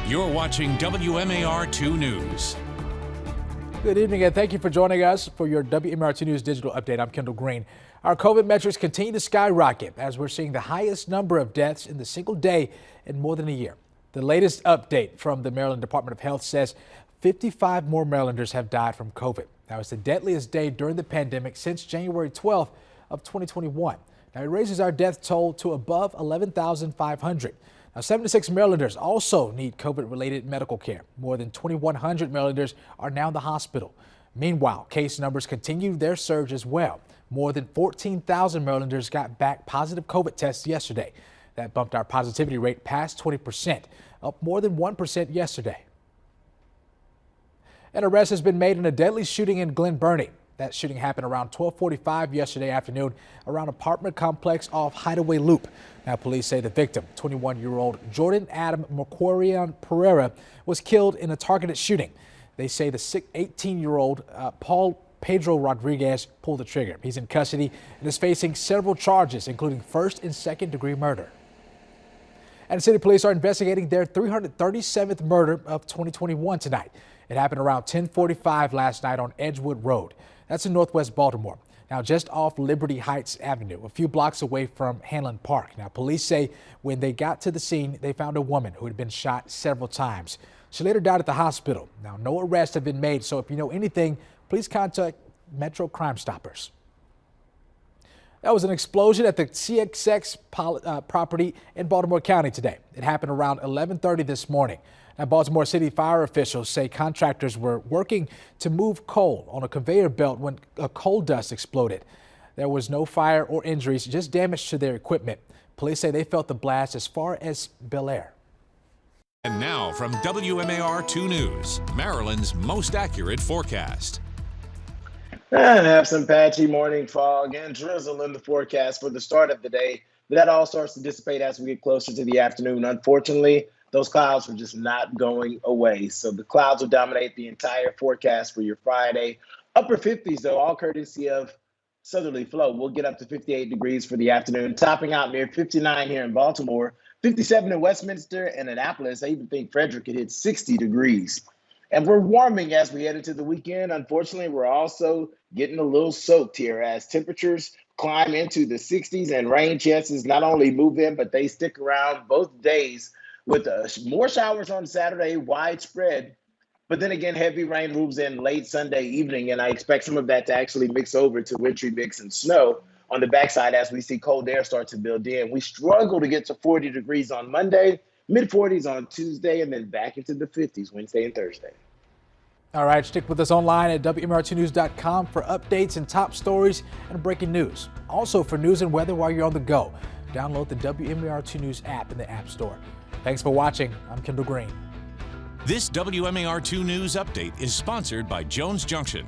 You're watching WMAR 2 News. Good evening and thank you for joining us for your WMAR 2 News digital update. I'm Kendall Green. Our COVID metrics continue to skyrocket as we're seeing the highest number of deaths in the single day in more than a year. The latest update from the Maryland Department of Health says 55 more Marylanders have died from COVID. Now, it's the deadliest day during the pandemic since January 12th of 2021. Now, it raises our death toll to above 11,500. Now, 76 Marylanders also need COVID-related medical care. More than 2,100 Marylanders are now in the hospital. Meanwhile, case numbers continue their surge as well. More than 14,000 Marylanders got back positive COVID tests yesterday. That bumped our positivity rate past 20%, up more than 1% yesterday. An arrest has been made in a deadly shooting in Glen, Burnie. That shooting happened around 12:45 yesterday afternoon around an apartment complex off Hideaway Loop. Now, police say the victim, 21-year-old Jordan Adam Mercorian Pereira, was killed in a targeted shooting. They say the 18-year-old Paul Pedro Rodriguez pulled the trigger. He's in custody and is facing several charges, including first and second degree murder. And city police are investigating their 337th murder of 2021 tonight. It happened around 10:45 last night on Edgewood Road. That's in northwest Baltimore. Now, just off Liberty Heights Avenue, a few blocks away from Hanlon Park. Now, police say when they got to the scene, they found a woman who had been shot several times. She later died at the hospital. Now, no arrests have been made, so if you know anything, please contact Metro Crime Stoppers. That was an explosion at the CXX property in Baltimore County today. It happened around 11:30 this morning. Now, Baltimore City fire officials say contractors were working to move coal on a conveyor belt when a coal dust exploded. There was no fire or injuries, just damage to their equipment. Police say they felt the blast as far as Bel Air. And now from WMAR 2 News, Maryland's most accurate forecast. And have some patchy morning fog and drizzle in the forecast for the start of the day. But that all starts to dissipate as we get closer to the afternoon. Unfortunately, those clouds are just not going away. So the clouds will dominate the entire forecast for your Friday. Upper 50s, though, all courtesy of southerly flow. We'll get up to 58 degrees for the afternoon, topping out near 59 here in Baltimore, 57 in Westminster and Annapolis. I even think Frederick could hit 60 degrees. And we're warming as we head into the weekend. Unfortunately, we're also getting a little soaked here as temperatures climb into the 60s and rain chances not only move in, but they stick around both days with more showers on Saturday, widespread. But then again, heavy rain moves in late Sunday evening, and I expect some of that to actually mix over to wintry mix and snow on the backside as we see cold air start to build in. We struggle to get to 40 degrees on Monday, mid-40s on Tuesday, and then back into the 50s Wednesday and Thursday. All right, stick with us online at WMAR2news.com for updates and top stories and breaking news. Also for news and weather while you're on the go. Download the WMAR2 News app in the App Store. Thanks for watching. I'm Kendall Green. This WMAR 2 News update is sponsored by Jones Junction.